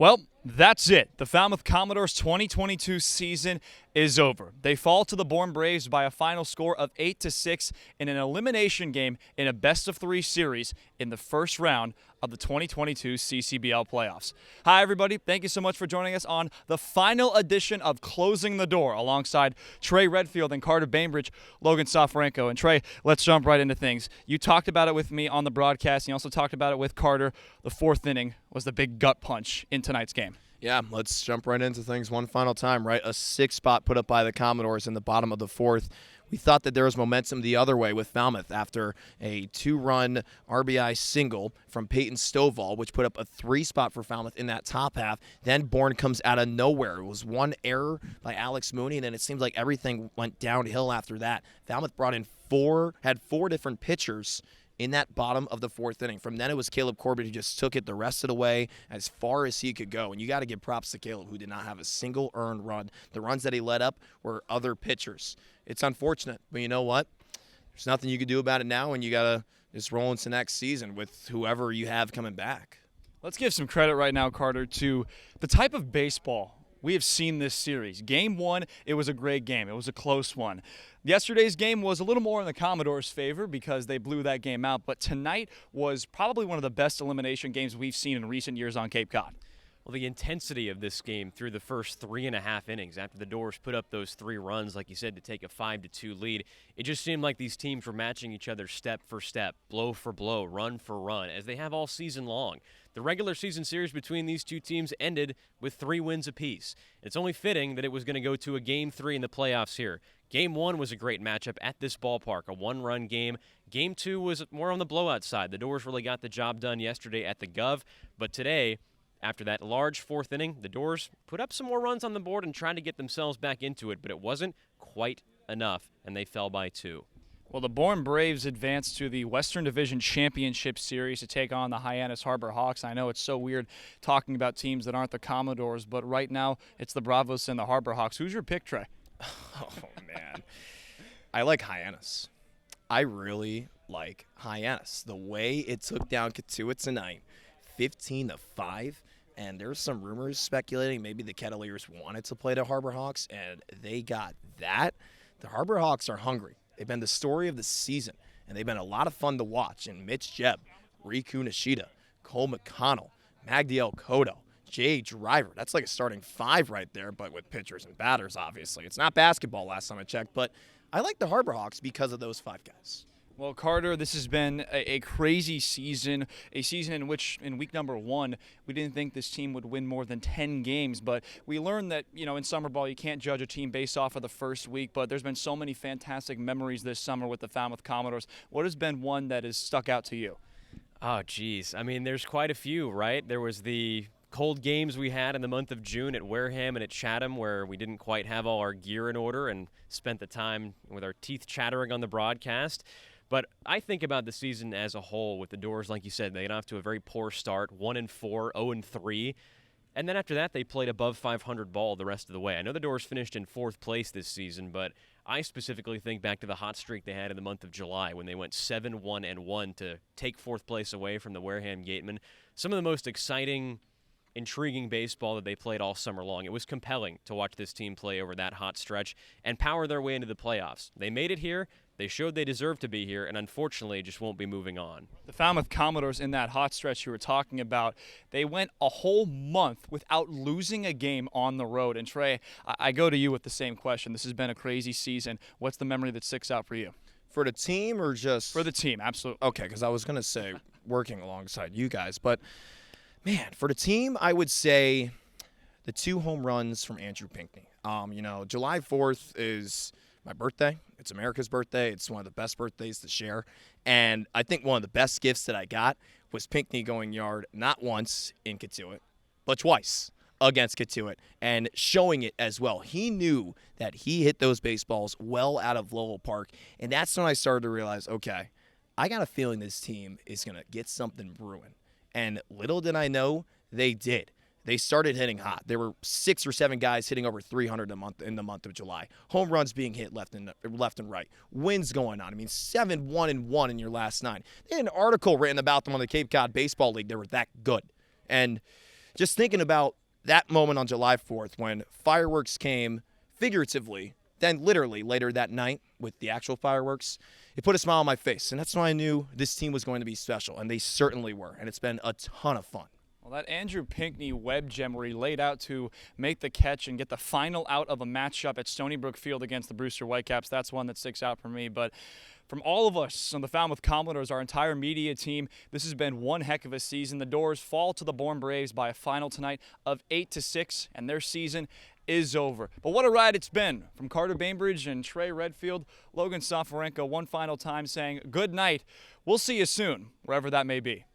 Well, that's it. The Falmouth Commodores 2022 season is over. They fall to the Bourne Braves by a final score of 8-6 in an elimination game in a best-of-3 series in the first round of the 2022 CCBL playoffs. Hi, everybody. Thank you so much for joining us on the final edition of Closing the Door alongside Trey Redfield and Carter Bainbridge, Logan Soforenko. And Trey, let's jump right into things. You talked about it with me on the broadcast, and you also talked about it with Carter. The fourth inning was the big gut punch in tonight's game. Yeah, let's jump right into things one final time, right? A 6-spot put up by the Commodores in the bottom of the fourth. We thought that there was momentum the other way with Falmouth after a 2-run RBI single from Peyton Stovall, which put up a 3-spot for Falmouth in that top half. Then Bourne comes out of nowhere. It was one error by Alex Mooney, and then it seems like everything went downhill after that. Falmouth brought in had four different pitchers in that bottom of the fourth inning. From then, it was Caleb Corbett who just took it the rest of the way as far as he could go. And you got to give props to Caleb, who did not have a single earned run. The runs that he led up were other pitchers. It's unfortunate, but you know what? There's nothing you can do about it now, and you got to just roll into next season with whoever you have coming back. Let's give some credit right now, Carter, to the type of baseball we have seen this series. Game 1, it was a great game. It was a close one. Yesterday's game was a little more in the Commodores' favor because they blew that game out, but tonight was probably one of the best elimination games we've seen in recent years on Cape Cod. Well, the intensity of this game through the first 3.5 innings after the Dores put up those 3 runs, like you said, to take a 5-2 lead, it just seemed like these teams were matching each other step for step, blow for blow, run for run, as they have all season long. The regular season series between these two teams ended with 3 wins apiece. It's only fitting that it was going to go to a Game 3 in the playoffs here. Game 1 was a great matchup at this ballpark, a 1-run game. Game 2 was more on the blowout side. The Dores really got the job done yesterday at the Gov, but today, after that large fourth inning, the Dores put up some more runs on the board and tried to get themselves back into it, but it wasn't quite enough, and they fell by 2. Well, the Bourne Braves advanced to the Western Division Championship Series to take on the Hyannis Harbor Hawks. I know it's so weird talking about teams that aren't the Commodores, but right now it's the Bravos and the Harbor Hawks. Who's your pick, Trey? Oh, man. I like Hyannis. I really like Hyannis. The way it took down Katuitt tonight, 15-5, and there's some rumors speculating maybe the Kettleers wanted to play the Harbor Hawks, and they got that. The Harbor Hawks are hungry. They've been the story of the season, and they've been a lot of fun to watch. And Mitch Jebb, Riku Nishida, Cole McConnell, Magdiel Cotto, Jay Driver. That's like a starting 5 right there, but with pitchers and batters, obviously. It's not basketball last time I checked, but I like the Harbor Hawks because of those 5 guys. Well, Carter, this has been a crazy season, a season in which in week number 1, we didn't think this team would win more than 10 games. But we learned that, in summer ball, you can't judge a team based off of the first week. But there's been so many fantastic memories this summer with the Falmouth Commodores. What has been one that has stuck out to you? Oh, geez. I mean, there's quite a few, right? There was the cold games we had in the month of June at Wareham and at Chatham where we didn't quite have all our gear in order and spent the time with our teeth chattering on the broadcast. But I think about the season as a whole with the Dores, like you said, they got off to a very poor start, 1-4, 0-3. And then after that, they played above 500 ball the rest of the way. I know the Dores finished in 4th place this season, but I specifically think back to the hot streak they had in the month of July when they went 7-1-1 to take 4th place away from the Wareham Gatemen. Some of the most exciting, intriguing baseball that they played all summer long. It was compelling to watch this team play over that hot stretch and power their way into the playoffs. They made it here. They showed they deserve to be here, and unfortunately just won't be moving on. The Falmouth Commodores in that hot stretch you were talking about, they went a whole month without losing a game on the road. And Trey, I go to you with the same question. This has been a crazy season. What's the memory that sticks out for you? For the team or just? For the team, absolutely. Okay, because I was going to say working alongside you guys. But, man, for the team, I would say the 2 home runs from Andrew Pinckney. July 4th is my birthday. It's America's birthday. It's one of the best birthdays to share. And I think one of the best gifts that I got was Pinckney going yard not once in Katuitt, but twice against Katuitt and showing it as well. He knew that he hit those baseballs well out of Lowell Park. And that's when I started to realize, okay, I got a feeling this team is going to get something brewing. And little did I know, they did. They started hitting hot. There were 6 or 7 guys hitting over 300 in the month of July. Home runs being hit left and right. Wins going on. I mean, 7-1-1 in your last 9. They had an article written about them on the Cape Cod Baseball League. They were that good. And just thinking about that moment on July 4th when fireworks came figuratively, then literally later that night with the actual fireworks, it put a smile on my face. And that's when I knew this team was going to be special, and they certainly were. And it's been a ton of fun. Well, that Andrew Pinckney web gem where he laid out to make the catch and get the final out of a matchup at Stony Brook Field against the Brewster Whitecaps, that's one that sticks out for me. But from all of us on the Falmouth Commodores, our entire media team, this has been one heck of a season. The Dores fall to the Bourne Braves by a final tonight of 8-6, and their season is over. But what a ride it's been. From Carter Bainbridge and Trey Redfield, Logan Soforenko one final time saying good night. We'll see you soon, wherever that may be.